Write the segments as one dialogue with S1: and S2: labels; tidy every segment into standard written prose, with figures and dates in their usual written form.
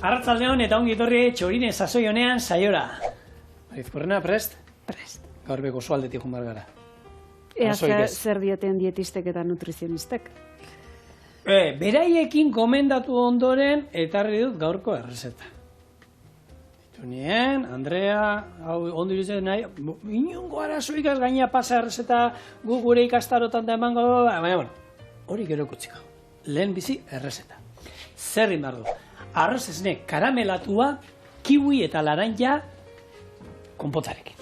S1: Arratzaldeon eta ongi etorri txorine sasoi honean saiora. Aizpurrena, prest?
S2: Prest.
S1: Gaur beko oso-aldetik jumar gara.
S2: Ea zer dioten dietistek eta nutrizionistek?
S1: Beraiekin komendatu ondoren, etarri dut gaurko errezeta. Ditu nien, Andrea, hau ondo iruditzen nahi, inongo arazoikaz gaina pasa errezeta gu gure ikastarotan da emango, baina, hori gero kutziko. Lehen bizi errezeta. Zer indar du? Arroz esne karamelatua, kiwi eta laranja konpotarekin.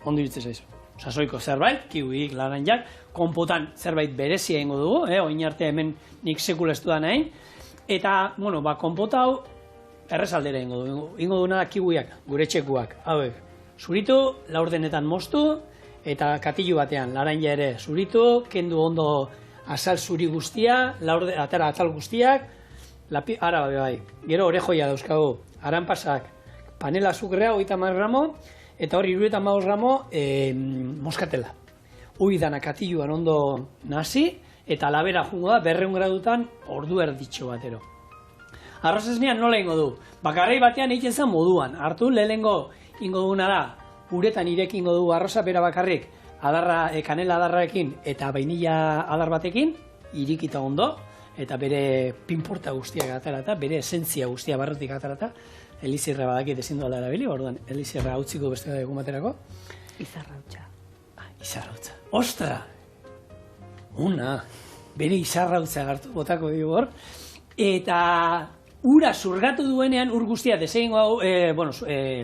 S1: Ondo iruditzen zaizu. Sasoiko zerbait, kiwiik, laranjak, konpotan zerbait berezia ingo dugu, oin arte hemen nik sekula ez dudan nahi. Eta, konpota hau errezaldera ingo dugu. Ingo duna kiwiak, gure txekuak, hauek. Zuritu, laurdenetan moztu, eta katilu batean, laranja ere zuritu, kendu ondo azal zuri guztia, atara atal guztiak, ara bai, gero orejoia dauzkagu, aranpasak, panela azukrea, 30 gramo, eta hori 75 gramo moskatela. Ui dana katiluan ondo nasi, eta labera jungo da 200 gradutan ordu erditxo batero. Arroz esnean nola ingo du? Bakarai batean egiten zen moduan. Hartu lehenengo ingo duguna da, uretan ireki ingo du arroza bera bakarrik, kanela adarrarekin eta vainilla adar batekin, irikita ondo, eta bere pinporta guztiak atarata, bere esentzia guztia barrutik atarata, elizirra badakit ezin duela erabili, orduan elizirra utziko beste egun baterako.
S2: Izarra hutsa.
S1: Izarra hutsa. Ostra! Bere izarra hutsa gartu botako dugu hor. Eta ura zurgatu duenean, ur guztia desegingo hau,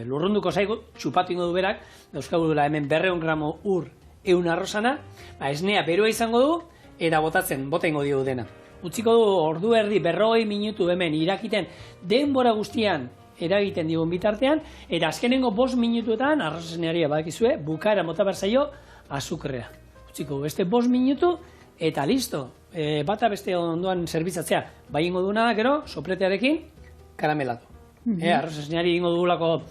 S1: lurrunduko zaigu, txupatu ingo du berak, dauzkagula hemen 200 gramo ur eun arrozana, esnea beroa izango du, eta bota ingo diogu dena. Utziko du ordu erdi 40 minutu hemen irakiten denbora guztian eragiten digun bitartean, eta azkenengo 5 minutuetan, arroz esnearia badakizue, bukaera mota berzaio azukrea. Utziko beste 5 minutu, eta listo. Bata beste ondoan zerbitzatzea. Bai ingo duna, gero, sopletearekin, karamelatu. Arroz esneari ingo dugulako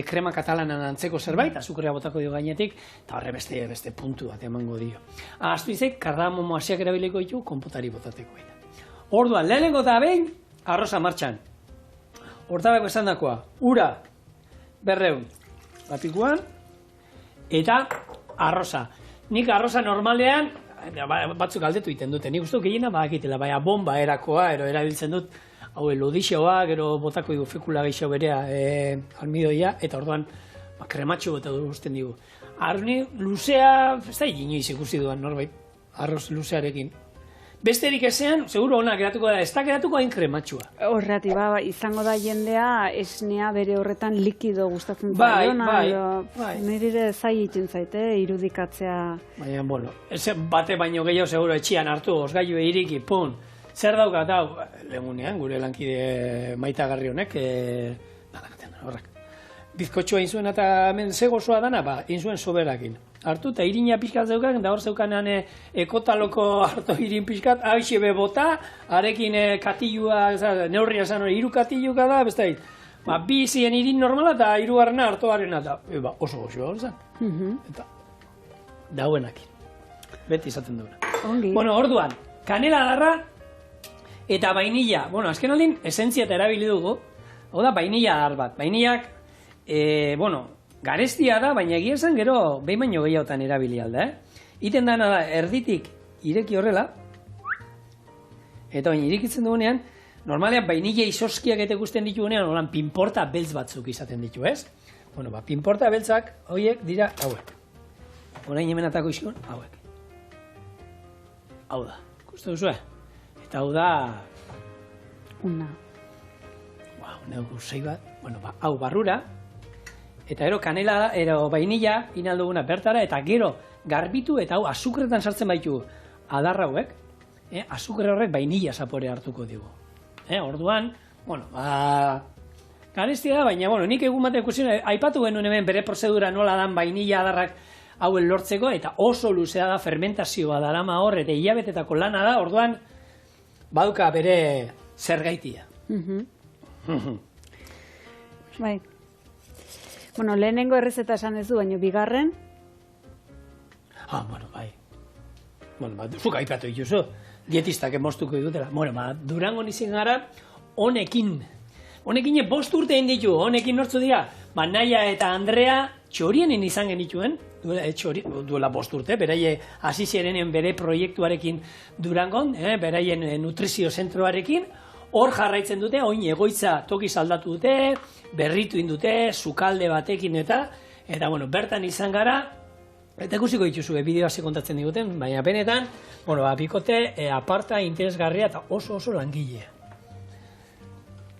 S1: krema katalanan antzeko zerbait, azukrea botako dio gainetik, eta horre beste puntu bat emango dio. Aztu izek, kardamomo hasiak erabiliko ditu, konpotari botateko baita. Orduan, lehenengo eta behin, arroza martxan. Hortabako esan dakoa, ura, 200 lapikuan, eta arroza. Nik arroza normalean, batzuk aldetu iten dute, nik uste gehiena badakitela, baina bomba erakoa, erabiltzen dut, hau lodixoa, gero botako dugu fekula gehiago berea almidoia, eta orduan krematxo bota usten digu. Arni luzea, ez da inoiz ikusi duan norbait, arroz luzearekin. Besterik ezean, seguro ona geratuko da, ez da geratuko hain krematxua.
S2: Horretik, izango da jendea esnea bere horretan likido gustatzen zaiona.
S1: Bai.
S2: Nire zai egiten zaite, irudikatzea.
S1: Baina, bate baino gehiago seguro etxian hartu, osgailu iriki, pun. Zer daukat, legunean, gure lankide maitagarri honek, horrek. Bizkotxoa inzuen eta hemen zegozoa dana, inzuen soberakin. Hartu eta irina pixkat zeukak, eta hor zeukanean ekotaloko hartu irin pixkat, haixebe bota, arekin katilua, neurria esan hori, 3 katiluka da, bestait. Bi zien irin normala eta 3 hartuarena, eta oso goxoa hor zen. Eta dauenakin. Beti izaten duena. Orduan, kanela adarra eta vainilla. Azken aldin, esentzia eta erabili dugu, hau da, vainilla adar bat. Vainillak, garestia da, baina egia esan gero behin baino gehiagotan erabili alda, Iten dana da, erditik ireki horrela, eta baina irikitzen dugunean, normalean vainilla izoskiak eta ikusten ditugunean, holan pinporta beltz batzuk izaten ditu, ez? Pinporta beltzak, horiek dira hauek. Orain hemen atako izkon, hauek. Hau da, ikusten duzu, Eta hau da... Neuk zei bat, hau barrura, eta gero kanela, vainilla, inalduguna bertara, eta gero garbitu, eta hau azukretan sartzen baitu adarra hauek, azukre horrek vainilla zapore hartuko dugu. Orduan, garestia da, baina, nik egun batean ikusten, aipatu genuen hemen bere prozedura nola dan vainilla adarrak hauen lortzeko, eta oso luzea da fermentazioa darama hor, eta hilabetetako lana da, orduan, baduka bere zergaitia.
S2: Bai. Lehenengo errezeta esan ez du, baina bigarren?
S1: Bai. Zuk aipatu dituzu, dietistak emoztuko ditutela. Durango nizien gara, honekin. Honekin 5 urte egin ditu, honekin nortzu dira, Naia eta Andrea txorienen izan genituen, duela 5 urte, beraie hasi zirenen bere proiektuarekin Durangon, beraien nutrizio zentroarekin, hor jarraitzen dute, oin egoitza tokiz aldatu dute, berritu indute, sukalde batekin eta bueno, bertan izan gara, eta ikusiko dituzu, bideoa ze kontatzen diguten, baina benetan, bueno, bikote aparta, interesgarria eta oso langilea.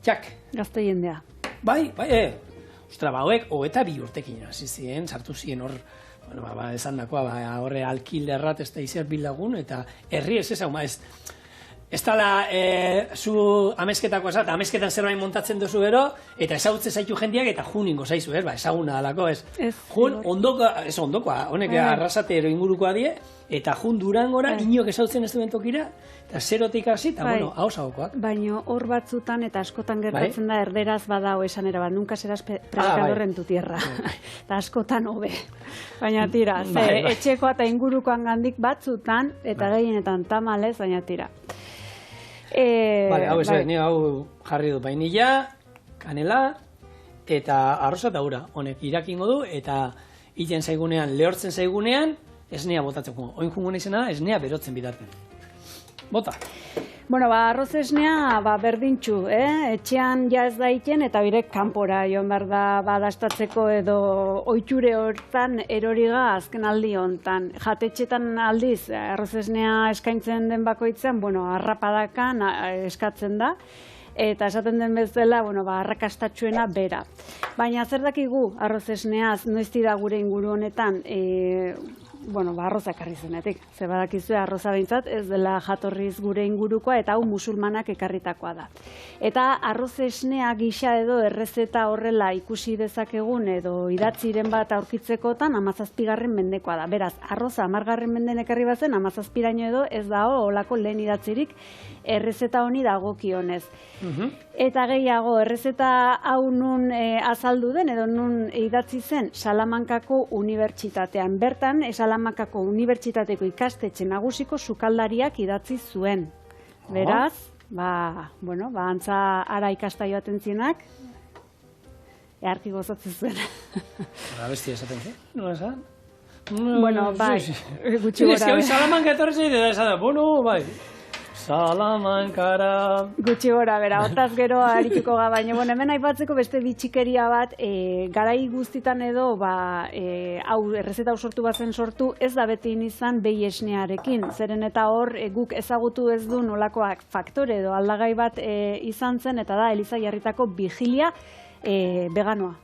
S1: Txak.
S2: Gazte jendea.
S1: Bai, ostra, hauek, eta 2 urtekin hasi ziren, sartu ziren hor, bueno, esan dakoa, horre alkilerrat ez da izer bilagun, eta herri ez ezaguma, ez dala zu amezketako esat, amezketan zerbait montatzen duzu gero, eta ezagutze zaitu jendiak, eta juningo zaizu, ezaguna dalako, ez. Jun, ondokoa, honek arrasatero ingurukoa die, eta jun Durangora, inok ezautzen ez duen tokira, eta zerotik hasi, eta bueno, hau zagokoak.
S2: Baina hor batzutan eta askotan gertatzen da erderaz badao esanera bat, nunca serás predicador en tu tierra. Eta askotan hobe. Baina tira, etxekoa eta ingurukoan gandik batzutan, eta gehienetan tamalez, baina tira.
S1: Hau ez, hau jarri dut vainilla, kanela, eta arroza eta ura. Honek irakingo du, eta iten zaigunean, lehortzen zaigunean, esnea botatzeko. Oin jungo izena da, esnea berotzen bitarten. Bota.
S2: Bueno, arroz esnea berdintxu, etxean ja ez da iten, eta birek kanpora joan behar da badastatzeko edo ohiture hortan eroriga azken aldi hontan. Jatetxetan aldiz, arroz esnea eskaintzen den bakoitzen, bueno, arrapadakan eskatzen da, eta esaten den bezala, bueno, arrakastatxuena bera. Baina zer dakigu arroz esneaz, noizti da gure inguru honetan, bueno, arroza ekarri zenetik. Ze badakizue arroza behintzat ez dela jatorriz gure ingurukoa eta hau musulmanak ekarritakoa da. Eta arroz esnea gisa edo errezeta horrela ikusi dezakegun edo idatziren bat aurkitzekotan 17. mendekoa da. Beraz, arroza 10. menden ekarri bazen 17. edo ez dago olako lehen idatzirik errezeta honi dagokionez. Eta gehiago, errezeta hau nun azaldu den edo nun idatzi zen Salamankako unibertsitatean. Bertan, Salamankako unibertsitateko ikastetxe nagusiko sukaldariak idatzi zuen. Beraz, antza ara ikasta joaten zienak, eharki gozatzen zuen.
S1: Bestia esaten zen, nola esan?
S2: Bueno, bai, gutxi gora.
S1: Ez que hoi Salamanka etorri zei, eta esan, bueno, bai. Salamankara...
S2: Gutxi gora, bera, hortaz gero arituko ga, baina, bueno, hemen aipatzeko beste bitxikeria bat, garai guztitan edo, hau, errezeta sortu bazen sortu, ez da beti izan behi esnearekin. Zeren eta hor, guk ezagutu ez du nolakoak faktore edo aldagai bat izan zen, eta da, Eliza jarritako vigilia veganoa.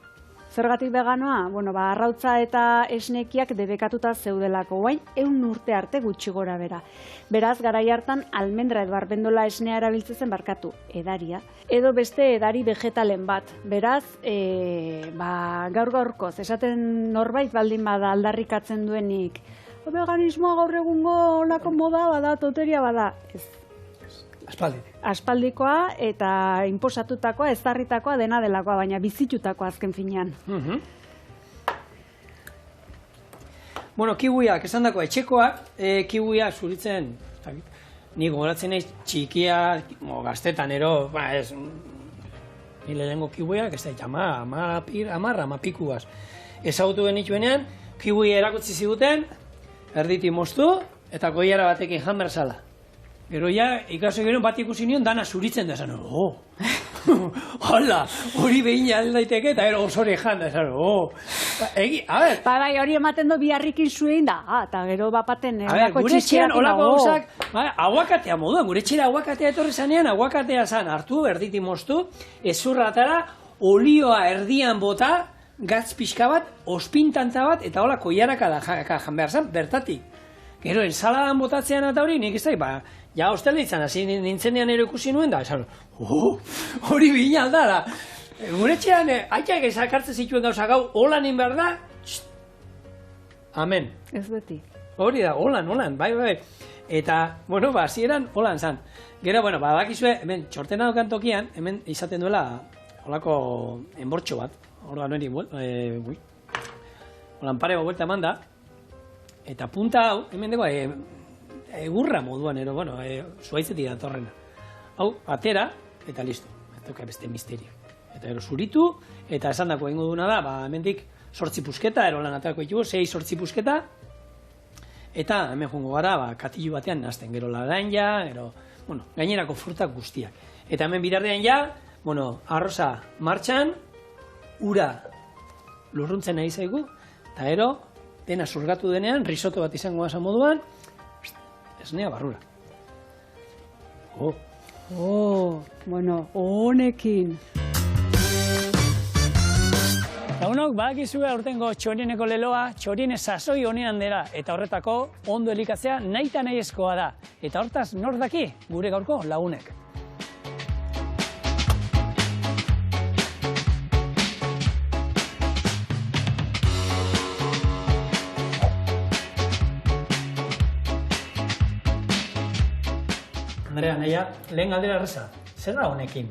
S2: Zergatik veganoa? Bueno, arrautza eta esnekiak debekatuta zeudelako, guain 100 urte arte gutxi gora bera. Beraz, garai hartan almendra edo arbendola esnea erabiltzen barkatu, edaria, edo beste edari vegetalen bat. Beraz, gaur-gaurkoz, esaten norbait baldin bada aldarrikatzen duenik, veganismoa gaur egungo olako moda bada, toteria bada, ez. Aspaldikoa eta inposatutakoa, ezarritakoa dena delakoa, baina bizitutakoa azken finean.
S1: Bueno, kiwiak, esan dako, etxekoak, kiwiak zuritzen, ni gogoratzen naiz txikia, gaztetan ero, nire lehenko kiwiak, ez da, amapikuaz. Ezagutu genituenean, kiwi erakutsi ziguten, erditi moztu, eta goiara batekin jan berzala. Gero ja, ikaso gero bat ikusi nion, dana zuritzen da, esan, hola, hori behin aldaiteke, eta gero osore jan da, esan, a ber.
S2: Bai, hori ematen do biharrikin zuen da, eta gero bapaten,
S1: gure etxean olako gauzak, aguakatea moduan, gure etxera aguakatea etorri zanean, aguakatea zan, hartu, erditi moztu, ezurratara, olioa erdian bota, gatz pixka bat, ospintantza bat, eta hola koiaraka da jan behar zan, bertatik. Gero, ensaladan botatzean eta hori, nik ez da, ja, hostele izan, hasi nintzenean ero ikusi nuen da, esan, hori bina aldara. Gure txean, aitak ezakartzen zituen gauza gau, holan inbar da, amen.
S2: Ez beti.
S1: Hori da, holan, bai. Eta, bueno, hasieran holan zan. Gero, bueno, badakizue, hemen, txortena dokan tokian, hemen izaten duela, holako enbortxo bat, hor da nori, holan pare buelta eman da, eta punta hau, hemen dago, egurra moduan, zuaitzetik datorrena. Hau, atera, eta listo. Ez duka beste misterio. Eta gero zuritu, eta esan dako egingo duna da, hemendik 8 pusketa, erolan aterako ditugu, 6-8 pusketa, eta hemen joango gara, katilu batean nazten, gero laranja, gainerako frutak guztiak. Eta hemen bidardean arroza martxan, ura lurruntzen nahi zaigu, eta gero, dena zurgatu denean, risotto bat izango gasa moduan, esnea barrura.
S2: Honekin.
S1: Lagunok, badakizue aurtengo txorieneko leloa, txoriene sasoi honean dela, eta horretako ondo elikatzea nahi eta nahi eskoa da. Eta hortaz, nor daki, gure gaurko lagunek. Andrea, naia, lehen galdera erreza, zer da honekin?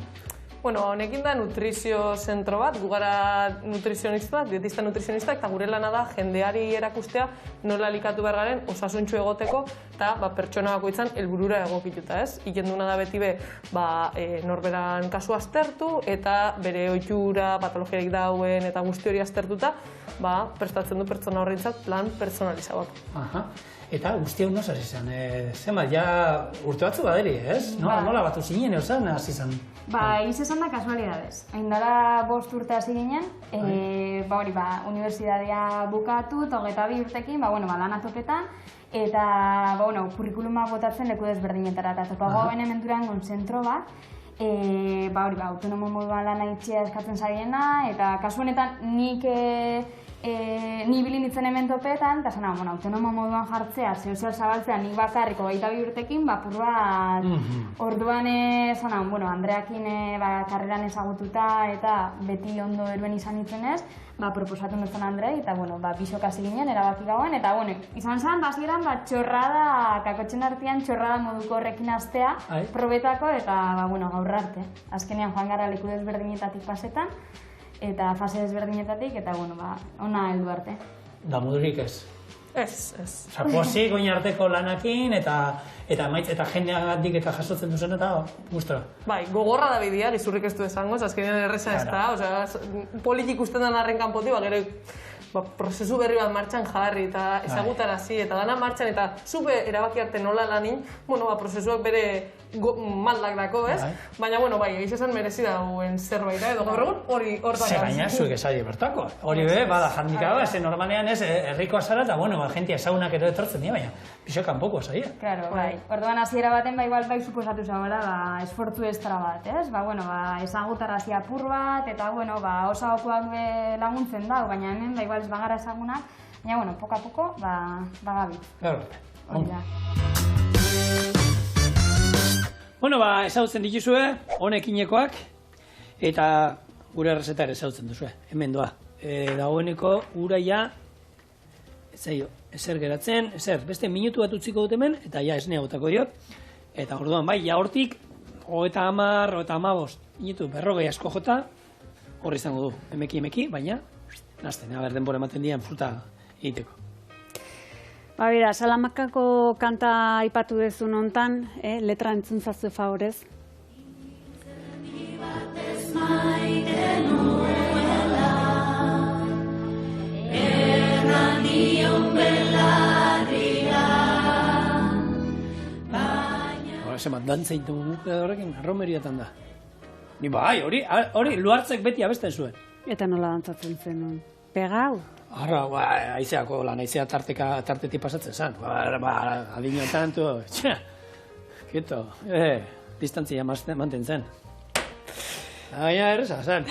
S3: Honekin da nutrizio zentro bat, gu gara nutrizionistak, dietista nutrizionistak, eta gure lana da jendeari erakustea nola elikatu behar garen osasuntxu egoteko eta pertsona bakoitzan helburura egokituta, ez? Ikenduna da beti norberan kasu aztertu eta bere ohitura, patologiarik dauen eta guzti hori aztertuta prestatzen du pertsona horrentzat plan personalizatu bat.
S1: Eta guzti hau nozaz izan, zenbat, ja urte batzu baderi, ez? Nola batu zinen, eusen hasi izan?
S4: Iz esan da kasualidadez. Haindala 5 urte hasi ginen, unibertsitatea bukatu, 22 urtekin, lana topetan, eta kurrikuluma botatzen leku desberdinetara, eta topago bene menturan gonzentro bat, autonomo moduan lana itxea eskatzen zariena, eta kasu honetan ni bilin ditzen hemen topetan, eta zena, autonomo moduan jartzea, zehozea zabaltzea nik bakarriko 22 urtekin, pur bat, orduan zena, Andreakin karreran ezagututa eta beti ondo eruen izan itzenez, proposatu nutzen Andrei, eta bisok hasi ginen, erabaki gauen, eta izan zen, basieran, txorrada, kakotxen artean txorrada moduko horrekin astea, probetako, eta gaur arte. Azkenean joan gara leku desberdinetatik pasetan, eta fase desberdinetatik, eta ona heldu arte.
S1: Da modurik ez?
S3: Ez.
S1: Pozik, oin arteko lanakin, eta jendeagatik eta jasotzen duzen, eta gustora.
S3: Gogorra da bidea, izurrik ez du esango, azkenean erreza ez da, politik usten den arren kanpoti, gero prozesu berri bat martxan jarri eta ezagutarazi eta dana martxan eta zube erabaki arte nola lanin, prozesuak bere maldak dako, ez? Baina, egiz esan merezi dauen zerbait, edo gaur egun hori hortak.
S1: Ze gaina zuek esaile bertako. Hori bada jandika da, normalean ez herrikoa zara eta, jentia ezagunak ero etortzen dira, baina pixo kanpoko zaila.
S4: Claro, orduan hasiera baten, igual suposatu zagoela, esfortzu estra bat, ez? Ezagutarazi apur bat, eta, osa okuak laguntzen da, baina hemen, igual ez bagara ezagunak, baina, poka poko, bagabi.
S1: Hori da. Ezagutzen dituzue, honekinekoak, eta gure errezeta ere ezagutzen duzue, hemen doa. Dagoeneko uraia, ezer geratzen, beste minutu bat utziko dut hemen, eta esnea botako diot. Eta orduan, hortik, 30, 15 minutu, 40 asko jota, horri izango du, emeki, baina, nazten, denbora ematen dian fruta egiteko.
S2: Salamakako kanta aipatu dezun hontan, letra entzun zazue favorez. Zemat,
S1: dantza intu muka horrekin, arromeriatan da. Ni hori luartzek beti abesten zuen.
S2: Eta nola dantzatzen zen, pegau?
S1: Aizeako lan, aizea tartetik pasatzen zen. Adinoetan, kieto, distantzia mantentzen. Baina erreza zen.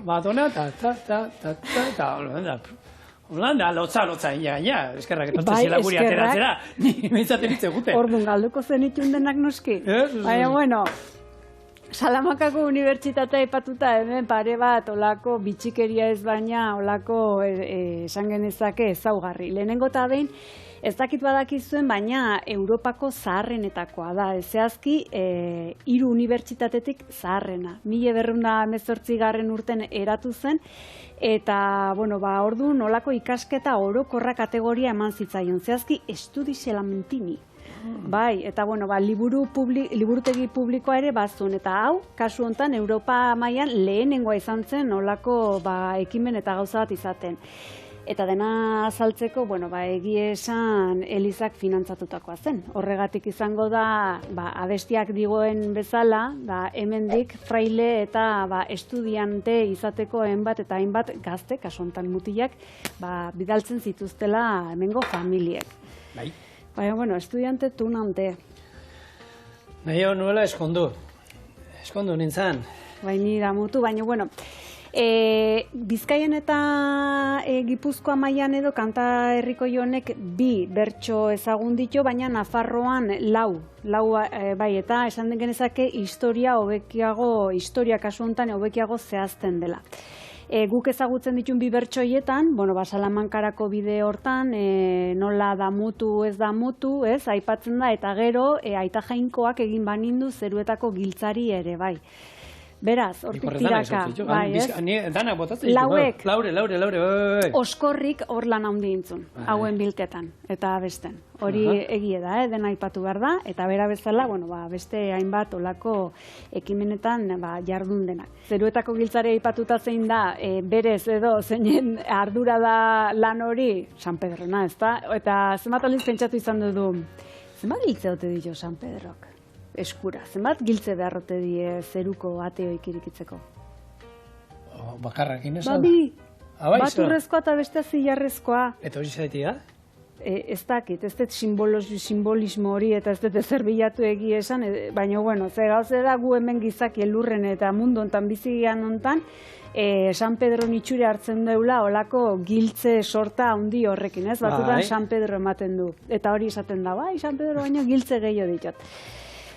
S1: Batona, Holanda, lotza, gaina, eskerrak etortzen zela guri ateratzera, ni mintzaten hitz egute.
S2: Orduan galduko zen itxun denak noski. Baina, Salamakako unibertsitatea aipatuta hemen pare bat olako bitxikeria ez baina olako esan genezake ezaugarri. Lehenengo eta behin ez dakit badakizuen, baina Europako zaharrenetakoa da. Zehazki 3 unibertsitatetik zaharrena. 1918 urten eratu zen, eta orduan olako ikasketa orokorra kategoria eman zitzaion. Zehazki Studi Salamentini. Bai, eta bueno, liburutegi publikoa ere bazun, eta hau, kasu hontan, Europa mailan lehenengoa izan zen olako ekimen eta gauza bat izaten. Eta dena azaltzeko, egie esan Elizak finantzatutakoa zen. Horregatik izango da, abestiak digoen bezala, hemendik fraile eta estudiante izateko hainbat eta hainbat gazte, kasu hontan mutilak, bidaltzen zituztela hemengo familiek.
S1: Bai.
S2: Baina, estudiante tunante.
S1: Nahi nuela eskondu nintzen.
S2: Bai, nira mutu, baina, Bizkaian eta Gipuzkoa mailan edo kanta herriko honek 2 bertso ezagun ditu, baina Nafarroan 4 bai, eta esan den genezake historia kasu honetan hobekiago zehazten dela. Guk ezagutzen ditun 2 bertso horietan, Salamankarako bide hortan, nola damutu ez damutu, aipatzen da, eta gero Aita Jainkoak egin banindu zeruetako giltzari ere, bai. Beraz, hortik tiraka, bai, ez?
S1: Danak botatzen ditu,
S2: Lauek.
S1: Laure.
S2: Oskorrik hor lan handi intzun, hauen biltetan, eta besten. Hori egie da, dena aipatu behar da, eta bera bezala, beste hainbat olako ekimenetan jardun denak. Zeruetako giltzare aipatuta zein da, berez edo zeinen ardura da lan hori, San Pedrona, ez da? Eta zenbat aldiz pentsatu izan du, zenbat giltze dute ditu San Pedrok? Eskura, zenbat giltze beharrote die zeruko ateoik irikitzeko?
S1: Bakarrakin ez?
S2: Bi, bat urrezkoa eta bestea zilarrezkoa.
S1: Eta hori zaiti da?
S2: Ez dakit, ez dut simbolismo hori eta ez dut ezer bilatu egia esan, baina, ze gauze da gu hemen gizaki elurren eta mundu hontan bizigian hontan, San Pedro itxure hartzen deula olako giltze sorta handi horrekin, ez? Batutan San Pedro ematen du. Eta hori esaten da, San Pedro baino giltze gehiago ditut.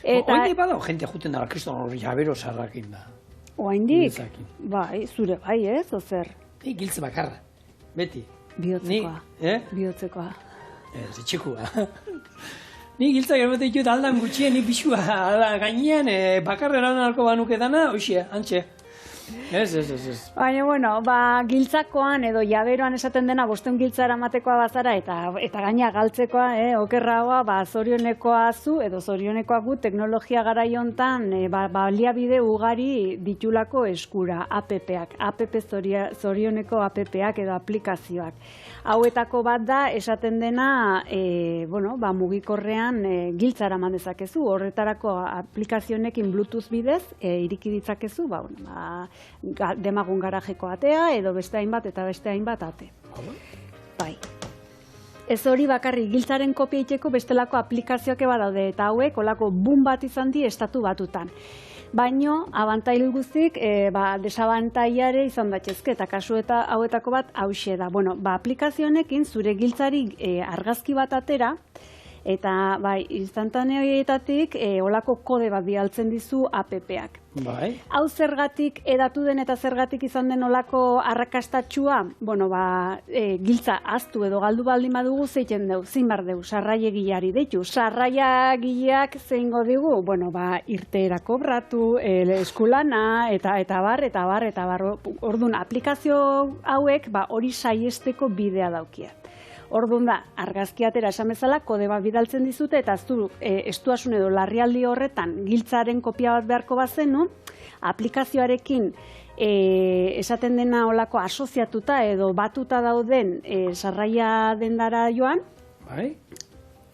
S1: Oaindik badao jente juten dara kriston jabero sarrakin da.
S2: Oaindik? Bai, zure bai ez, ozer?
S1: Giltze bakarra, beti.
S2: Bihotzekoa. Bihotzekoa.
S1: Ez, txikua. Ni giltzak erbete ditut aldan gutxien, ni pixua gainean bakarra eranalko banuke dana, hoxe, antxe. Ez. Baina,
S2: giltzakoan edo jaberoan esaten dena 500 giltza eramatekoa bazara eta gaina galtzekoa, okerragoa, zorionekoa zu edo zorionekoa gu teknologia garai hontan baliabide ugari ditulako eskura, APP-ak, zorioneko APP-ak edo aplikazioak. Hauetako bat da esaten dena, mugikorrean giltza eraman dezakezu, horretarako aplikazionekin Bluetooth bidez iriki ditzakezu, demagun garajeko atea edo beste hainbat eta beste hainbat ate. Bai. Ez hori bakarrik giltzaren kopia iteko bestelako aplikazioak badaude eta hauek olako boom bat izan di estatu batutan. Baino, abantail guztik, desabantaiare izan datzezke, eta kasu eta hauetako bat hauxe da. Aplikazionekin zure giltzari argazki bat atera, eta instantaneoietatik olako kode bat bialtzen dizu APP-ak.
S1: Bai.
S2: Hau zergatik edatu den eta zergatik izan den olako arrakastatxua, giltza aztu edo galdu baldin badugu zeiten dugu, zein bar dugu, sarraiegilari deitu. Sarraiagileak zeingo digu, irteera kobratu, eskulana, eta bar. Orduan, aplikazio hauek hori saiesteko bidea daukia. Orduan da, argazki atera esan bezala, kode bat bidaltzen dizute, eta estuasun edo larrialdi horretan giltzaren kopia bat beharko bazenu, aplikazioarekin esaten dena olako asoziatuta edo batuta dauden sarraia dendara joan,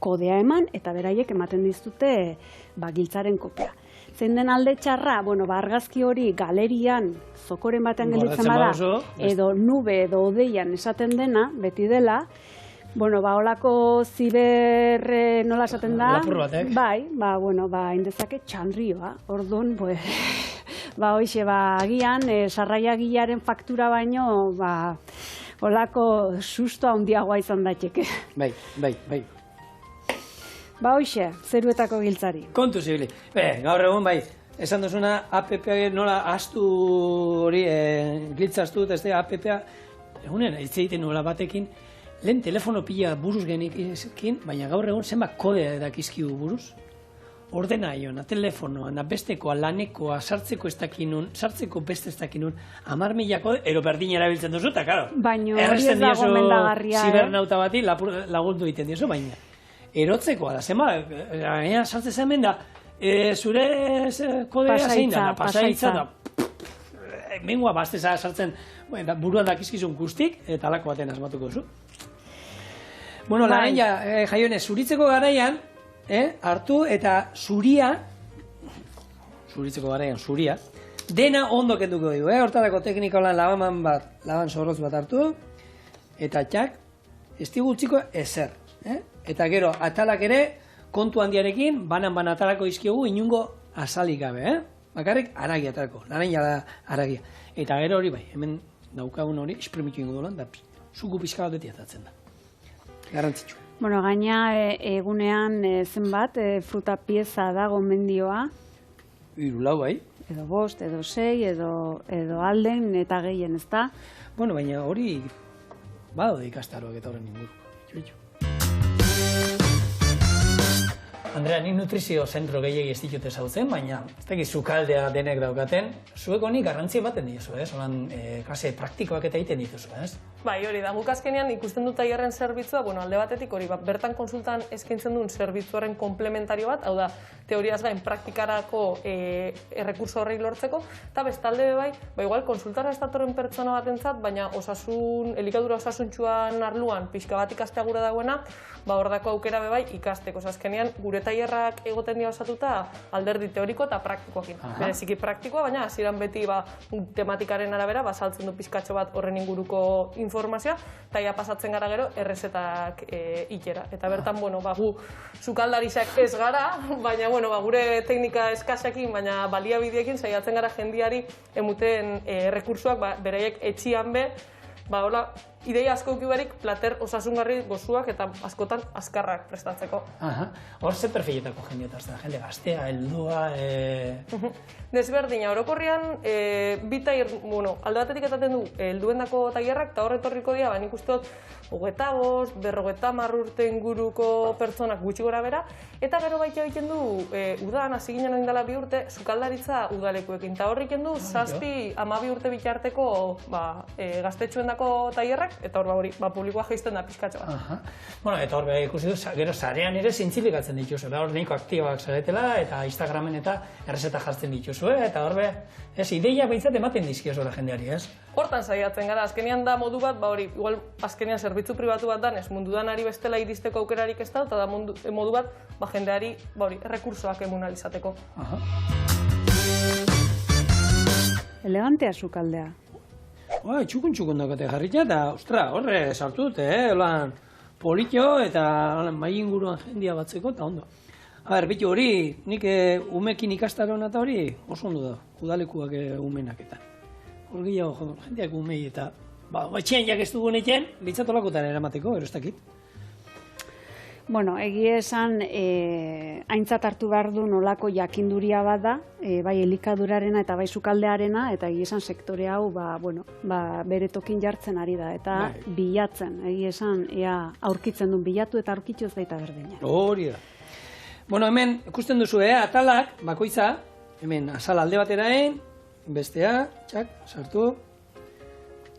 S2: kodea eman, eta beraiek ematen dizute giltzaren kopia. Zein den alde txarra, argazki hori galerian, zokoren batean gelditzen bada, edo nube edo odeian esaten dena, beti dela, holako ziber nola esaten da, indezake txandrioa, orduan, agian, sarraiagilaren faktura baino, holako susto handiagoa izan daiteke.
S1: Bai.
S2: Hoxe, zeruetako giltzari.
S1: Kontu zibili. Gaur egun esan duzuna APP nola astu hori, giltza astu dut, APP-a, egunen, hitz egiten nola batekin, lehen telefono pila buruz genekin, baina gaur egun zenbat kodea dakizkigu buruz. Ordenaiona, telefonoa, bestekoa, lanekoa, sartzeko ez dakinun, sartzeko beste ez dakinun, 10.000 kode, ero berdin erabiltzen duzu, eta karo.
S2: Baina hori ez dago mendagarria,
S1: zibernauta bati lagundu egiten diozu, baina. erotzekoa da, zema, gaina sartzen zen da, zure kodea zein da, pasaitza da, mengua basteza sartzen, buruan dakizkizun guztik, eta alako baten asmatuko zu. Bueno, laren Jaione, zuritzeko garaian, hartu eta zuria, dena ondo kenduko du, hortarako teknikolan laban zorrotz bat hartu, eta txak, ez digutziko ezer. Eta gero, atalak ere, kontu handiarekin, banan atalako izkiogu inungo azalik gabe, bakarrik aragia atalako, laren da aragia. Eta gero hori bai, hemen daukagun hori, espremitu ingo dolan, da zuku pixka bat beti atatzen da. Garrantzitsu.
S2: Bueno, gaina egunean zenbat, fruta pieza da gomendioa?
S1: 3-4 bai.
S2: Edo 5, edo 6, edo alden eta gehien, ez da?
S1: Bueno, baina hori badaude ikastaroak eta horren inguruko. Andrea, ni nutrizio zentro gehiagi ez ditut ezagutzen, baina ez dakit sukaldea denek daukaten, zuek honi garrantzia baten dituzu, holan klase praktikoak eta egiten dituzu, ez?
S3: Bai, hori da, guk azkenean ikusten dut tailerren zerbitzua, alde batetik hori, bertan konsultan eskaintzen duen zerbitzuaren komplementario bat, hau da, teoriaz gain praktikarako errekurso horrei lortzeko, eta bestalde bai, igual konsultara ez datorren pertsona batentzat, baina elikadura osasuntsuan arluan pixka bat ikastea gure dagoena, hor dako aukera bai ikasteko, azkenean gure tailerrak egoten dira osatuta alderdi teoriko eta praktikoakin. Bereziki praktikoa, baina hasieran beti tematikaren arabera saltzen du pixkatxo bat horren inguruko informazioa, eta ja pasatzen gara gero errezetak ikera. Eta bertan, gu sukaldarisak ez gara, baina gure teknika eskasakin, baina baliabidiekin saiatzen gara jendiari emuten rekursoak beraiek etxian be, ideia asko ukibarik plater osasungarri gozuak eta askotan azkarrak prestatzeko.
S1: Hor ze perfiletako jendeetaz da, jende gaztea, heldua...
S3: Desberdina, orokorrian, bi tailer, alde batetik etaten du helduendako tailerrak, eta horretorriko dira, nik uste dut, 25, 50 urte inguruko pertsonak gutxi gora bera, eta gero baita egiten du, udan, hasi ginen oindala 2 urte, sukaldaritza udalekuekin, eta horrik du 7-12 urte bitarteko gaztetxuendako tailerrak, eta hor publikoa jaizten da pizkatxo bat.
S1: Bueno, eta hor ikusi du, gero sarean ere zintzilikatzen dituzu, hor nahiko aktibak zaretela, eta Instagramen eta errezeta jartzen dituzu, eta hor ideia behintzat ematen dizkiozuela jendeari, ez?
S3: Hortan saiatzen gara, azkenean da modu bat, igual azkenean zerbitzu pribatu bat danez, mundudanari bestela iristeko aukerarik ez da, eta da modu bat, jendeari rekursoak emunalizateko.
S2: Elegantea sukaldea.
S1: Txukun daukate jarritea, eta, ostra, horre sartu dute, holan politxo eta mai inguruan jendia batzeko, eta ondo. Bitu hori, nik umekin ikastaron eta hori oso ondo da, udalekuak umenak eta. Hor gehiago, jendeak umei eta, etxean jak ez dugun etxean, litzatolakotan eramateko, ero ez dakit.
S2: Bueno, egia esan, aintzat hartu behar du nolako jakinduria bat da, bai elikadurarena eta bai sukaldearena, eta egia esan sektore hau, bere tokin jartzen ari da, eta bilatzen, egia esan, aurkitzen duen bilatu eta aurkitzu ez daita berdina.
S1: Hori da. Bueno, hemen, ikusten duzu, atalak, bakoitza, hemen, azal alde bateraen, bestea, txak, sartu,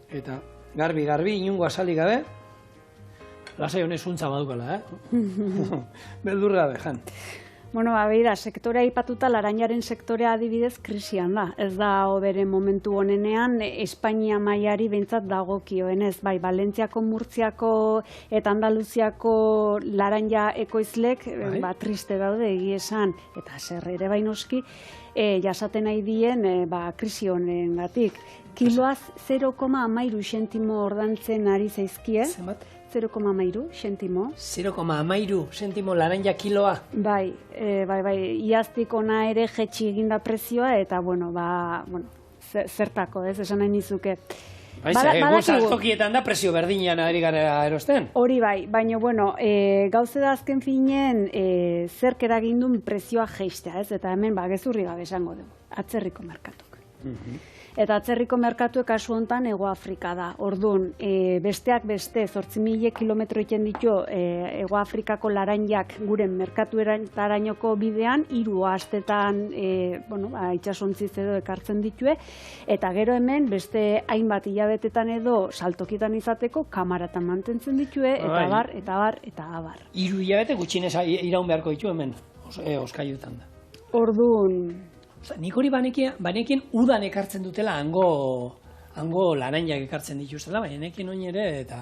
S1: eta garbi, inungo azalik gabe, lasai honez zuntza badukala, beldurra gabe, jan.
S2: Bueno, beida, sektorea aipatuta, laranjaren sektorea adibidez krisian da. Ez da bere momentu honenean, Espainia mailari behintzat dagokioenez. Bai, Valentziako, Murtziako eta Andaluziako laranja ekoizlek, triste daude egia esan, eta zer ere bai noski, jasaten nahi dien krisi honengatik. Kiloaz 0,13 zentimo ordaintzen ari zaizkie.
S1: Zenbat?
S2: 0,13 zentimo.
S1: 0,13 zentimo laranja kiloa?
S2: Bai, iaztik ona ere jetxi eginda prezioa, eta, zertako, ez, esan nahi nizuke.
S1: Saltokietan da prezio berdinean ari gara erosten?
S2: Hori bai, baina, gauze da azken finean zerk eragindun prezioa jeistea, ez, eta hemen gezurri gabe esango dugu, atzerriko markatuk. Eta atzerriko merkatuek kasu hontan Hego Afrika da. Orduan, besteak beste 8.000 kilometro egiten ditu Hego Afrikako laranjak guren merkatuerainoko bidean 3 astetan itsasontziz edo ekartzen ditue, eta gero hemen beste hainbat hilabetetan edo saltokitan izateko kamaratan mantentzen ditue, eta bar, eta bar, eta abar.
S1: 3 hilabete gutxienez iraun beharko ditu hemen, oskailutan da.
S2: Orduan,
S1: nik hori banekien udan ekartzen dutela hango laranjak ekartzen dituztela, baina nekien oin ere eta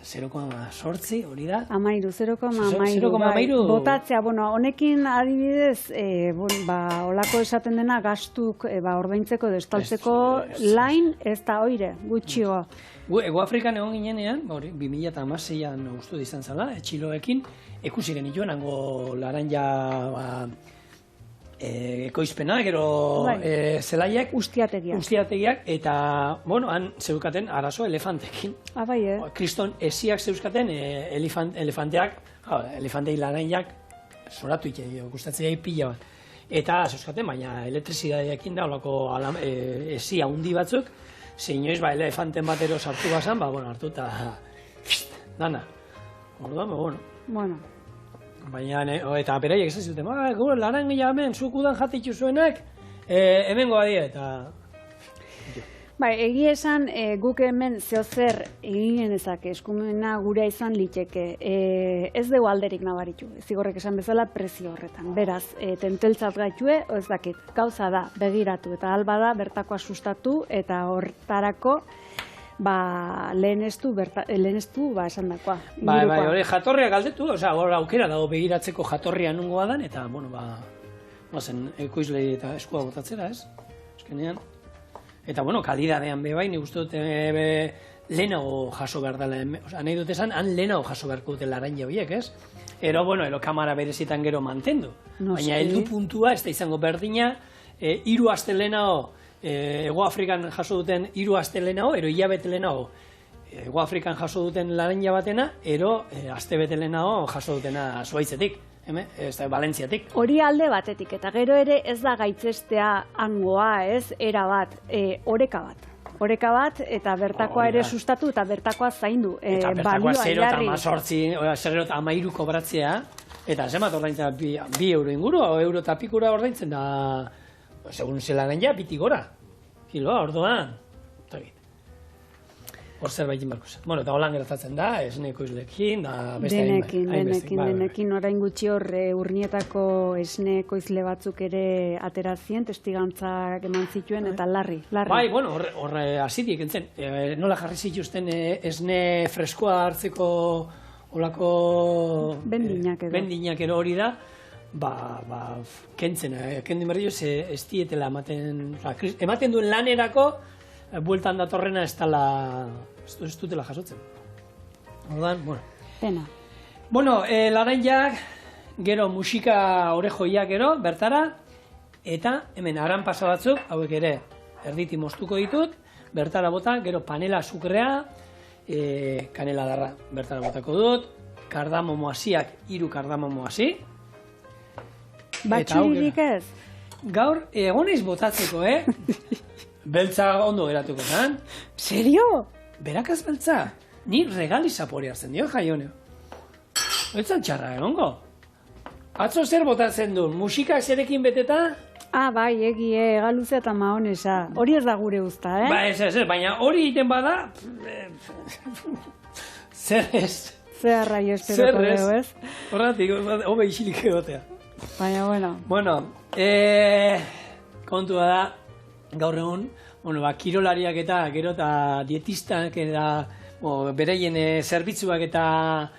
S1: 0,8 hori da.
S2: 0,13. Botatzea, honekin adibidez, olako esaten dena gastuk ordaintzeko edo estaltzeko lain ez da oire, gutxioa.
S1: Hego Afrikan egon ginenean, 2016an uste izan zela, txiloekin, ikusi genituen hango laranja ekoizpenak, gero zelaiak, ustiategiak, eta, han zeukaten arazo elefantekin. Kriston esiak zeuskaten elefanteak, elefantei laranjak, zoratu ite, gustatzea pila bat. Eta zeuskaten, baina elektrizidadeekin da, olako esi handi batzuk, zeinoiz, elefanten batero sartu bazan, hartu eta dana. Orduan, baina, eta beraiek esan zuten, laranja hemen, zuk udan jatitu zuenak, hemen goa eta...
S2: Egia esan, guk hemen zeozer egin genezake, eskumena gurea izan liteke. Ez dugu alderik nabaritu, zigorrek esan bezala prezio horretan. Beraz, tenteltzat gaitue, ez dakit, gauza da, begiratu, eta alba da, bertakoa sustatu, eta hortarako, leheneztu esan dakoa.
S1: Hori jatorria galdetu, hor aukera dago begiratzeko jatorria nungoa dan, eta, zen ekoizlei eta eskua botatzera, ez? Eskenean. Eta, kalidadean bebai, nik uste dut lehenago jaso behar dela, nahi dut esan, han lehenago jaso beharko dute laranja horiek, ez? Ero kamara berezitan gero mantendu. Baina heldu puntua, ez da izango berdina, 3 aste lehenago, Hego Afrikan jaso duten 3 aste lehenago, ero hilabete lehenago, Hego Afrikan jaso duten laranja batena, ero aste bete lehenago jaso dutena Zuaitzetik. Ez da, Valentziatik.
S2: Hori alde batetik, eta gero ere ez da gaitzestea hangoa, ez, era bat, oreka bat. Oreka bat, eta bertakoa ere sustatu, eta bertakoa zaindu.
S1: Eta bertakoa 0,13 kobratzea, eta zemat ordaintzen 2 euro inguru, euro eta pikura ordaintzen da, segun zelan ja, bitik gora. Kiloa, orduan. Hor zerbait inbarko zen. Eta holan gertatzen da, esne ekoizlekin, da beste
S2: Denekin, orain gutxi hor urnietako esne ekoizle batzuk ere aterazien, testigantzak eman zituen, eta larri.
S1: Hor azitik entzen, nola jarri zituzten esne freskoa hartzeko olako bendinak ero hori da, kentzen berri ez dietela ematen duen lanerako, bueltan datorrena ez dutela jasotzen. Ordan,
S2: Pena.
S1: Laranjak, gero musika orejoiak gero, bertara, eta hemen aran pasa batzuk, hauek ere erditi moztuko ditut, bertara bota, gero panela azukrea, kanela darra bertara botako dut, kardamomo hasiak, 3 kardamomo hasi.
S2: Batxuririk ez?
S1: Gaur, egoneiz botatzeko, Beltza ondo geratuko zen.
S2: Serio?
S1: Berakaz beltza. Ni regali zapori hartzen dio, jaioneo. Beltzan txarra egongo. Atzo zer botatzen du? Musika zerekin beteta?
S2: Bai, egie, galuzea eta mahonesa. Hori ez da gure usta,
S1: Ez, baina hori egiten bada... Zer ez?
S2: Zer arrai esperoko dugu, ez?
S1: Horretik, hobe isilik egotea.
S2: Baina,
S1: kontua da, gaur egun, kirolariak eta gero eta dietistak eta bereien zerbitzuak eta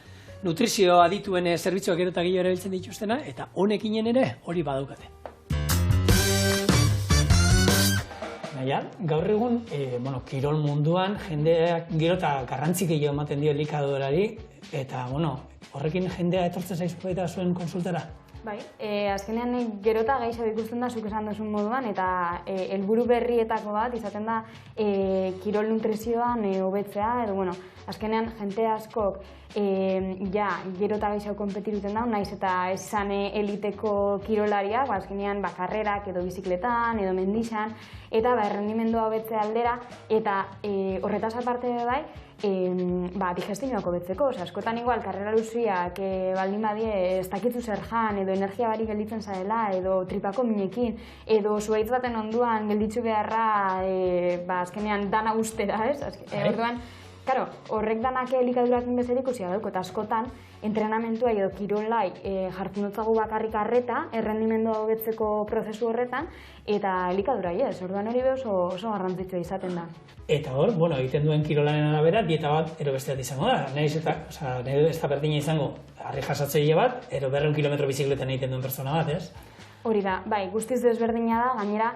S1: nutrizio adituen zerbitzuak gero eta gehiago erabiltzen dituztena, eta honekinen ere hori badaukate. Gaur egun, kirol munduan jendeak gero eta garrantzik gehiago ematen dio elikadurari, eta horrekin jendea etortzen zaizu baita zuen konsultara?
S4: Bai, azkenean gerota gehiago ikusten da, zuk esan duzun moduan, eta helburu berrietako bat izaten da kirol nutrizioan hobetzea, edo, bueno, azkenean jente askok gerota gehiago konpetiruten da, naiz eta ez izan eliteko kirolariak, azkenean karrerak edo bizikletan, edo mendixan, eta errendimendua hobetzea aldera, eta horretaz aparte bai, digestioak hobetzeko, askotan igual, karrera luziak baldin badie ez dakitzu zer jan, edo energia barik gelditzen zarela, edo tripako minekin, edo zuhaitz baten onduan gelditzu beharra azkenean dana ustera, ez? Orduan, claro, horrek danak elikadurakin bezala ikusia dauko, eta askotan entrenamentua edo kirolai jartzen dutzagu bakarrik arreta, errendimendua hobetzeko prozesu horretan, eta elikadura ez, orduan hori oso garrantzitsua izaten da.
S1: Eta hor, egiten duen kirolaren arabera, dieta bat ero beste bat izango da. Nahiz eta, ez da berdina izango, harri jasatzaile bat, ero 200 kilometro bizikletan egiten duen pertsona bat, ez?
S4: Hori da, bai, guztiz desberdina da, gainera,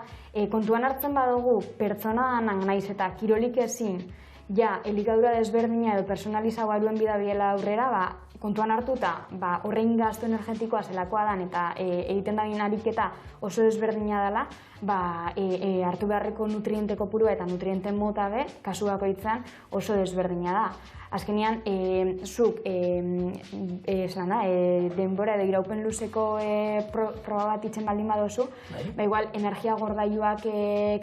S4: kontuan hartzen badugu pertsonanak nahiz eta kirolik ezin, elikadura desberdina edo personalizagoa duen bidabiela aurrera, kontuan hartuta, horrein gastu energetikoa zelakoa dan eta egiten da ariketa oso desberdina dela, hartu beharreko nutriente kopurua eta nutriente mota be, kasu bakoitzean oso desberdina da. Azkenean, zuk denbora edo iraupen luzeko proba bat itzen baldin badozu, igual energia gordailuak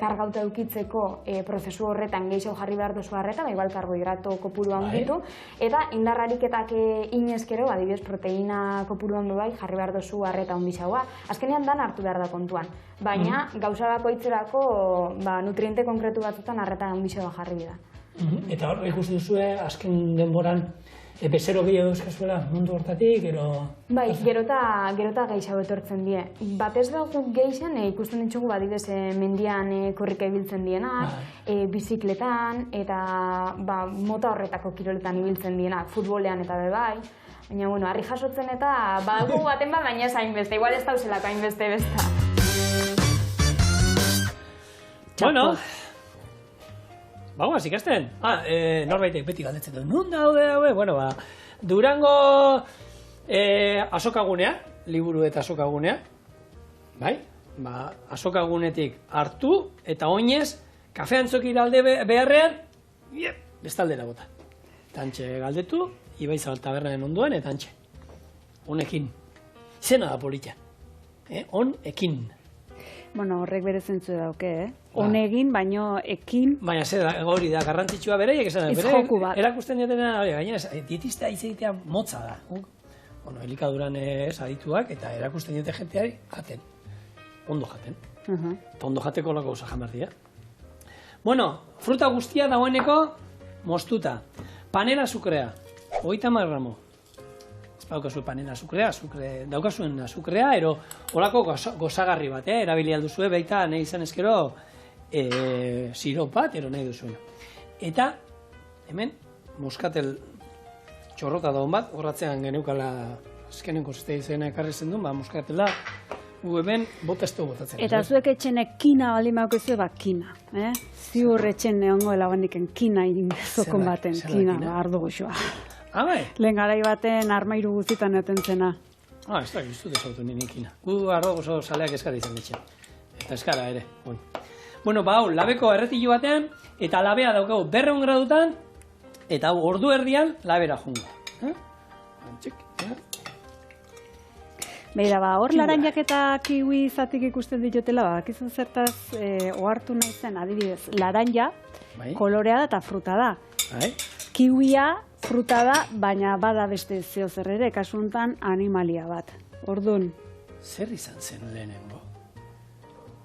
S4: kargauta eukitzeko prozesu horretan gehiago jarri behar duzu harreta, igual karbohidrato kopurua handitu, eta indar ariketak inezkero, adibidez proteína kopurua handu bai, jarri behar duzu harreta handizagoa. Azkenean dan hartu behar da kontuan, baina gauza bakoitzerako nutriente konkretu batzutan harreta handizagoa jarri da.
S1: Eta hor, ikusten duzue, azken denboran, bezero gehiago euskazuela mundu hortatik, ero...
S4: Bai, gerota gehiago etortzen die. Batez dugu gehixen ikusten ditugu badidez mendian korrika ibiltzen dienak, bizikletan, eta mota horretako kiroletan ibiltzen dienak, futbolean eta bebai. Baina, bueno, harri jasotzen eta badago baten baina ez hainbeste, igual ez dauzelako hainbeste besta.
S1: Bueno... Bagoaz, ikasten? Norbaitek beti galdetzen du. Nun daude haue? Durango azokagunea, liburu eta azokagunea. Bai? Azokagunetik hartu eta oinez, kafe antzokira alde beharrean, bestaldera bota. Tantxe galdetu, Ibai Zabal tabernaen onduan, eta antxe. Honekin. Zena da politia. Honekin.
S2: Bueno, horrek bere zentzu dauke, honegin, baino ekin...
S1: Baina, hori da, garrantzitsua bereiek esan da.
S2: Joku bat.
S1: Erakusten diatena, gainera, dietista izatea motza da. Elikaduran adituak eta erakusten diate jenteari jaten. Ondo jaten. Eta ondo jateko lako gauza jamar dira. Bueno, fruta guztia dagoeneko moztuta. Panela azukrea, 30 gramo. Daukazu panela azukrea, daukazuen azukrea, ero holako gozagarri bat, erabili alduzue, baita nahi izan ezkero sirop bat, ero nahi duzuen. Eta, hemen, moskatel txorrota daun bat, horratzean geneukala, azkenenko zute izena ekarri zen duen, moskatela, gu hemen botaztu botatzen.
S2: Eta zuek etxenek kina baldin baukezue, kina. Ziur etxen neongoela bandiken kina indezokon baten, kina, ardu goxoa.
S1: Bai?
S2: Lehen garai baten armairu guztietan eten zena.
S1: Ez da, guztu desautu ninikina. Gu ardo gozo saleak eskara izan ditxe. Eta eskara ere. Bueno, labeko erretilu batean, eta labea daukagu 200 gradutan, eta ordu erdian labera jungo.
S2: Beira, hor laranjak eta kiwi zatik ikusten ditutela, bakizun zertaz ohartu nahi zen, adibidez, laranja, kolorea da eta fruta da. Kiwia, fruta da, baina bada beste zeo zer ere, kasu honetan animalia bat. Orduan.
S1: Zer izan zen lehenengo?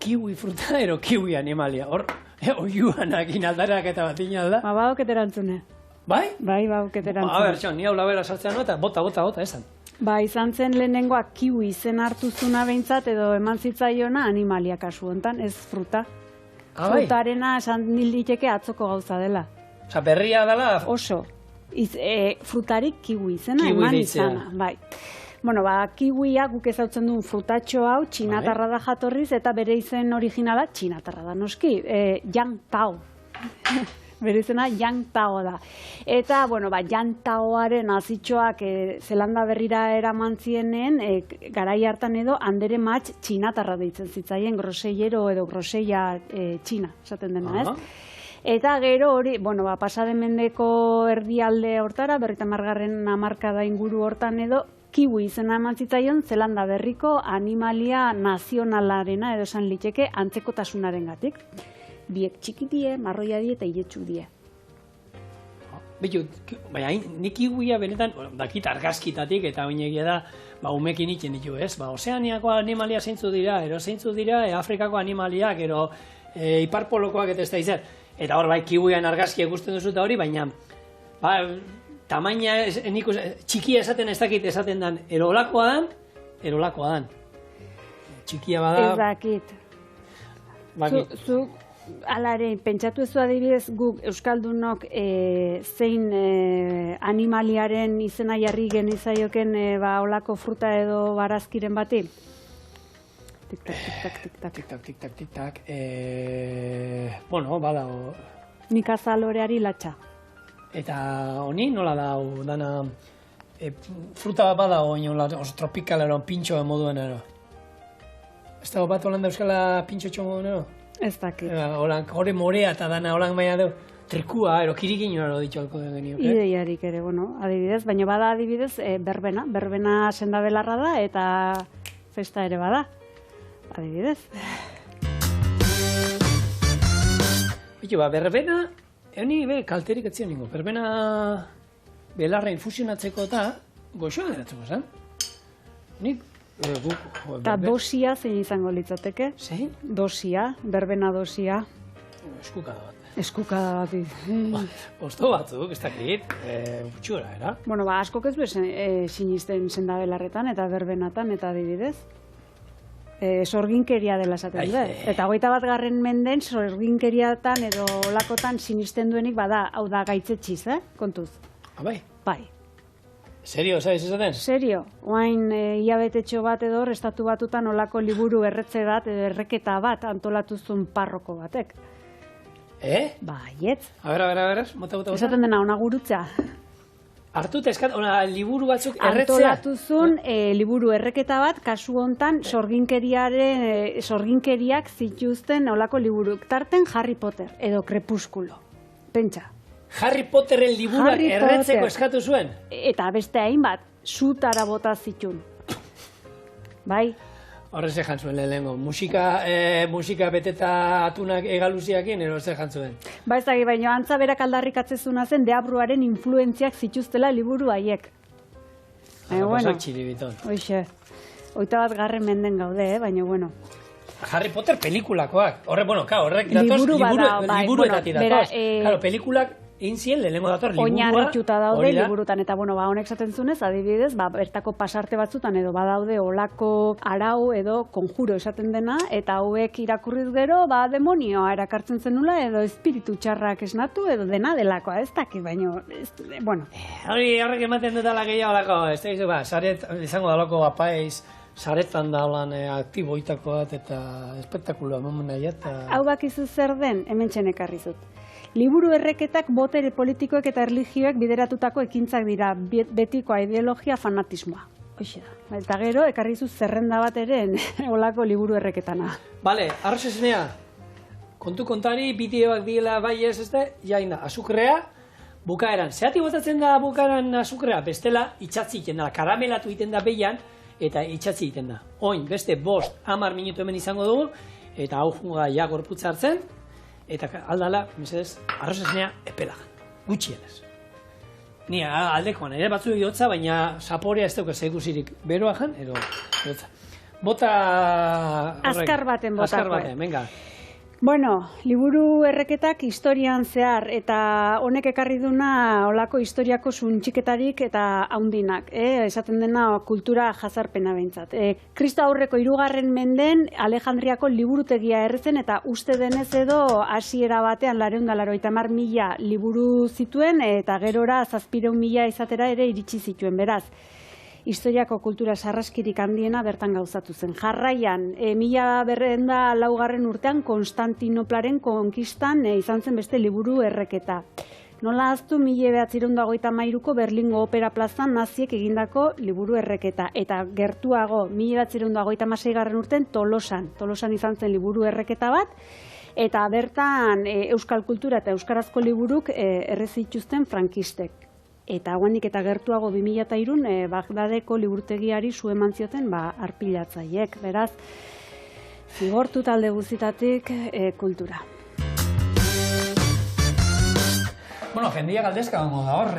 S1: Kiwi fruta ero kiwi animalia. Hor, oiuanak inaldarak eta bat inalda.
S2: Badoket erantzune.
S1: Bai?
S2: Bai, badoket erantzune.
S1: Txon, ni hau labera sartzean eta bota, esan.
S2: Izan zen lehenengoa kiwi izen hartu zuna behintzat edo eman zitzaiona animalia kasu honetan, ez fruta. Frutarena esan nilditeke atzoko gauza dela.
S1: Osa, berria dela...
S2: Oso. Frutarik kiwi izena eman izana. Bai. Bueno, kiwia guk ezautzen duen frutatxo hau, txinatarra da jatorriz, eta bere izen originala txinatarra da noski. Yang Tao. bere izena Yang Tao da. Eta, bueno, Yang Taoaren azitxoak Zelanda Berrira eraman zienen, garai hartan edo, andere matx txinatarra deitzen zitzaien, grosellero edo groseia txina, esaten dena, ez? Eta gero hori, bueno, pasaden mendeko erdialde hortara, 50. hamarkada inguru hortan edo, kiwi izena eman zitzaion Zelanda Berriko animalia nazionalarena edo esan liteke antzekotasunarengatik. Biek txiki die, marroia die eta iretsu die.
S1: Bitu, baina nik kiwia benetan, dakit argazkitatik eta oinegia da, umekin itzen ditu, ez? Ozeaniako animalia zeintzu dira, Afrikako animaliak, iparpolokoak eta ez da izan. Eta hor, kiwian argazkiak ikusten duzu eta hori, baina tamaina txikia esaten ez dakit esaten dan, erolakoa dan. Txikia bada...
S2: Ez dakit. Zu alare, pentsatu ezu adibidez guk Euskaldunok zein animaliaren izena jarri genizaioken olako fruta edo barazkiren bati?
S1: Tik-tak. Bueno, badago...
S2: Nikazaloreari latxa.
S1: Eta honi nola da, dana... Fruta bat badago, oso tropikalero, pintxo moduen ero. Ez dago bat holanda euskala pintxo moduen ero?
S2: Ez dakit.
S1: Hore morea eta dana holan baina du, trikua, kirigin ero ditu alko den genio.
S2: Ideiarik ere, bueno, adibidez, baina bada adibidez berbena. Berbena sendabelarra da eta festa ere bada. Adibidez.
S1: Bitu, berbena, honi kalterik etzien ningo. Berbena belarra infusionatzeko eta goxoa geratzeko, zen? Nik
S2: eta dosia zein izango litzateke?
S1: Zein?
S2: Dosia, berbena dosia.
S1: Eskukada bat.
S2: Eskukada bat.
S1: Osto batzuk, ez dakit, gutxura, era?
S2: Bueno, askok ez du sinisten sendabelarretan eta berbenatan eta adibidez. Sorginkeria dela esaten du. Eta 21. menden sorginkeriatan edo olakotan sinisten duenik bada, hau da gaitzetxiz, kontuz.
S1: Bai?
S2: Bai.
S1: Serio, zaiz esaten?
S2: Serio. Oain hilabetetxo bat edo estatu batutan olako liburu erretze bat edo erreketa bat antolatuzun parroko batek. Baietz.
S1: A ber, mota.
S2: Esaten dena, ona gurutza.
S1: Hartut eskat, liburu batzuk erretzea?
S2: Antolatuzun liburu erreketa bat, kasu hontan sorginkeriak zituzten olako liburuk. Tarten Harry Potter edo Crepúsculo. Pentsa.
S1: Harry Potterren liburuak erretzeko eskatu zuen? Eta
S2: beste hainbat, zutara bota zitun. Bai?
S1: Horrez ejan zuen lehenengo. Musika beteta atunak egaluziakin, ero ez ejan zuen?
S2: Ba ez dagi, baina antza berak aldarrikatzezuna zen deabruaren influentziak zituztela liburu haiek.
S1: Pasak txiribiton.
S2: Hoxe, 21. menden gaude, baina bueno.
S1: Harry Potter pelikulakoak. Horrek datoz liburuetatik datoz. Pelikulak inzien, lehenengo dator, liburua.
S2: Oinarrituta daude liburutan, eta honek esaten zunez, adibidez, bertako pasarte batzutan edo badaude olako arau edo konjuro esaten dena, eta hauek irakurriz gero, demonioa erakartzen zenula, edo espiritu txarrak esnatu, edo dena delakoa, ez dakit, baino, bueno.
S1: Horrek ematen dutala gehiago lako, ez da izu, saret, izango dalako apaiz, saretan da holan aktiboitako bat, eta espektakuloa eman nahi, eta...
S2: Hau bakizu zer den, hemen txenekarri zut. Liburu erreketak botere politikoek eta erlijioek bideratutako ekintzak dira, betikoa ideologia fanatismoa. Hoxe da. Eta gero, ekarrizu zerrenda bat ere olako liburu erreketana.
S1: Bale, arrozesenea, kontu kontari, bideoak diela bai ez da, jaina, azukrea, bukaeran. Zerati botatzen da bukaeran azukrea, bestela itxatzi egiten da, karamelatu egiten da behian, eta itxatzi egiten da. Oin, beste 5-10 minutu hemen izango dugu, eta hau jungo da ja gorputza hartzen, eta aldala, mesedez, arrozesenea epelagan, gutxienez. Ni aldekoan, ere batzu egotza, baina zaporea ez dugu zeigusirik beroa jan, ero egotza. Bota...
S2: Azkar baten botako.
S1: Azkar baten, venga.
S2: Bueno, liburu erreketak historian zehar, eta honek ekarri duna olako historiako zuntxiketarik eta haundinak, esaten dena kultura jazarpena behintzat. Kristo aurreko 3. menden Alejandriako liburutegia errezen, eta uste denez edo hasiera batean 480.000 liburu zituen, eta gerora 700.000 izatera ere iritsi zituen, beraz. historiako kultura sarraskirik handiena bertan gauzatu zen. Jarraian, 1904 urtean Konstantinoplaren konkistan izan zen beste liburu erreketa. Nola ahaztu 1923ko Berlingo Opera plazan naziek egindako liburu erreketa. Eta gertuago 1926 urtean Tolosan izan zen liburu erreketa bat, eta bertan euskal kultura eta euskarazko liburuk errezituzten frankistek. Eta guanik eta gertuago 2003 Bagdadeko liburutegiari su eman zioten arpilatzaiek. Beraz, zigortu talde guztitatik kultura.
S1: Bueno, jendia galdezka gongo da hor,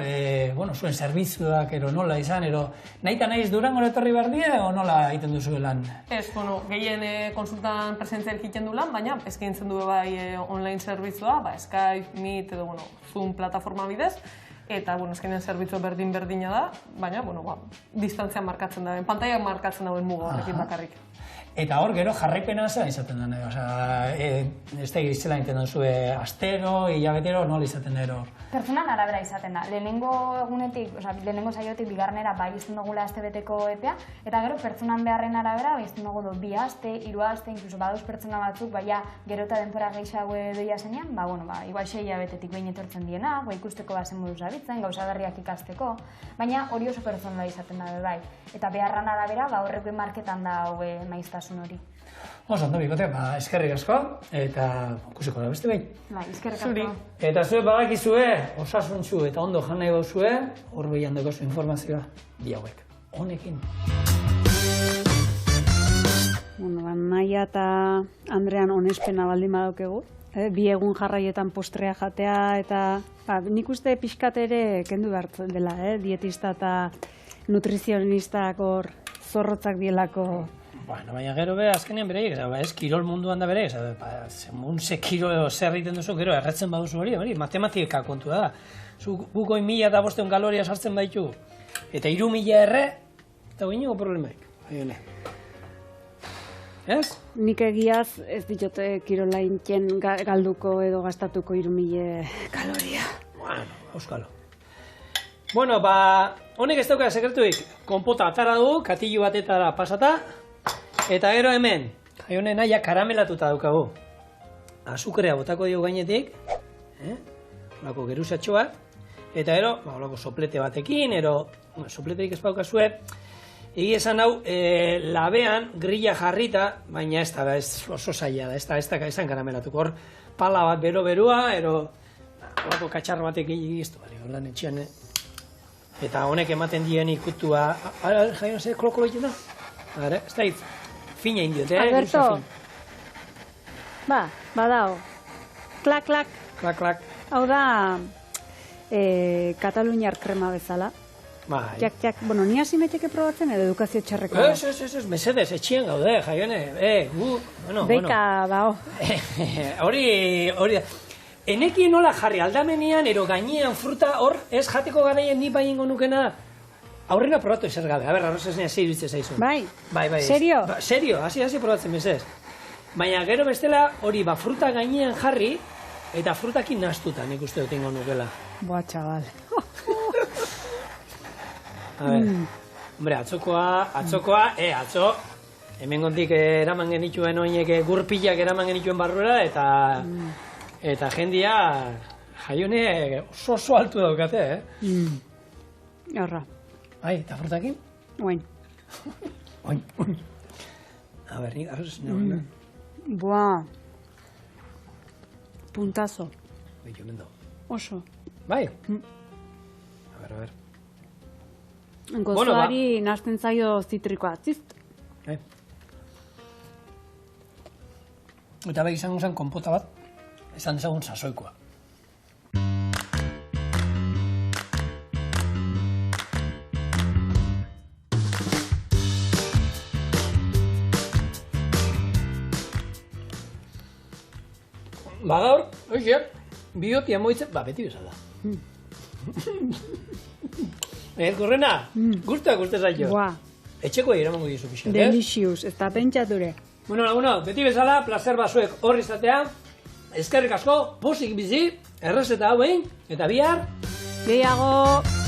S1: zuen zerbitzuak ero nola izan, ero nahi eta nahiz Durangora etorri behar die, o nola egiten duzu lan?
S3: Ez, gehien konsultan presentzial egiten du lan, baina eskaintzen du bai online zerbitzua, Skype, Meet edo Zoom plataforma bidez, eta eskainen zerbitzua berdin-berdina da, baina distantzia markatzen dauen, pantaiak markatzen dauen muga horrekin bakarrik.
S1: Eta hor, gero jarraipena zela izaten den, ez da izela egiten duzue astero, hilabetero, nola izaten den hor?
S4: Pertsonan arabera izaten da. Lehenengo egunetik, lehenengo saiotik bigarnera izten dugula astebeteko epea, eta gero pertsonan beharren arabera izten dugu 2 aste, 3 aste, inkluso badauz pertsona batzuk, gero eta denpora gehiago doia zenean, igual 6 hilabetetik behin etortzen diena, ikusteko zen moduz abitzen, gauza berriak ikasteko, baina hori oso pertsonala izaten da bai. Eta beharran arabera, horrek marketan da maiztasun hori.
S1: Oso, ondo bikote, eskerrik asko, eta ikusiko da beste behin.
S4: Eskerrik asko.
S1: Eta zue badakizue, osasuntsu eta ondo jan nahi gauzue, hor behian dago zu informazioa, bi hauek. Honekin.
S2: Naia eta Andrean onespena baldin badaukegu. Bi egun jarraietan postrea jatea, eta nik uste pixkat ere kendu behartzen dela, dietista eta nutrizionistak hor zorrotzak dielako.
S1: Baina gero azkenean bereik, ez kirol munduan da bereik, ze kilo zer egiten duzu, gero erretzen baduzu hori, matematika kontua da. Guk 1.500 kaloria sartzen baitu, eta 3.000 erre, eta guineko problemaik. Ez?
S2: Nik egiaz ez ditote kirolaintzen galduko edo gastatuko 3.000 kaloria.
S1: Bueno, euskalo. Bueno, honek ez dauka sekretuik, konpota atara dugu, katillu batetara pasata, eta gero hemen, jaionen naia karamelatuta daukagu. Azukrea botako dio gainetik, olako geruzatxo bat, eta gero, olako soplete batekin, sopleterik ez baukazue, egia esan hau, labean grilla jarrita, baina ez da, oso zaila da, ez da esan karamelatuko. Hor, pala bat bero-berua, olako katxarro batek egiztu, ordan etxean, eta honek ematen dien ikutua, jaion ze, klokolo egiten da? Ez da hitz. Fina indiot,
S2: Alberto, badao. Klak, klak.
S1: Klak, klak.
S2: Hau da, Kataluniar krema bezala. Jak, ni hasi meteke probatzen edo edukazio txarreko.
S1: Ez, mesedez, etxien gaude, jaione,
S2: Beika, bao.
S1: Hori da. Enekien nola jarri aldamenean, ero gainean fruta hor, ez jateko garaien ni bai ingo nukena. Aurrena probatu ezer gabe, arrozesnea zei duitze zaizu.
S2: Bai?
S1: Bai.
S2: Serio?
S1: Serio, hasi probatzen bezez. Baina gero bestela hori fruta gainean jarri, eta frutakin nastuta nik uste dut ingo nukela.
S2: Boa, txabal.
S1: Hombre, atzokoa, atzo, hemen gontik eraman genituen oinek gurpilak eraman genituen barruera, eta jendia jaione oso altu daukate,
S2: Horra.
S1: Bai, eta frutakin?
S2: Oin.
S1: Oin. A ber, nik arroz nagoena.
S2: Boa. Puntazo.
S1: Bai, jonen dago.
S2: Oso.
S1: Bai? A ber.
S2: Gozoari nazten zaio zitrikoa, zizt?
S1: Bai. Eta bai izango zen konpota bat, izan dezagun sasoikoa. Gaur, bihoti amoitzen, beti bezala. Korrena, guztua zailo. Etxeko eramango dizu pixkat,
S2: Delicious, ez da pentsature.
S1: Bueno, beti bezala, placer bazuek horri izatea, eskerrik asko, pozik bizi, errezeta hau behin, eta bihar...
S2: Gehiago...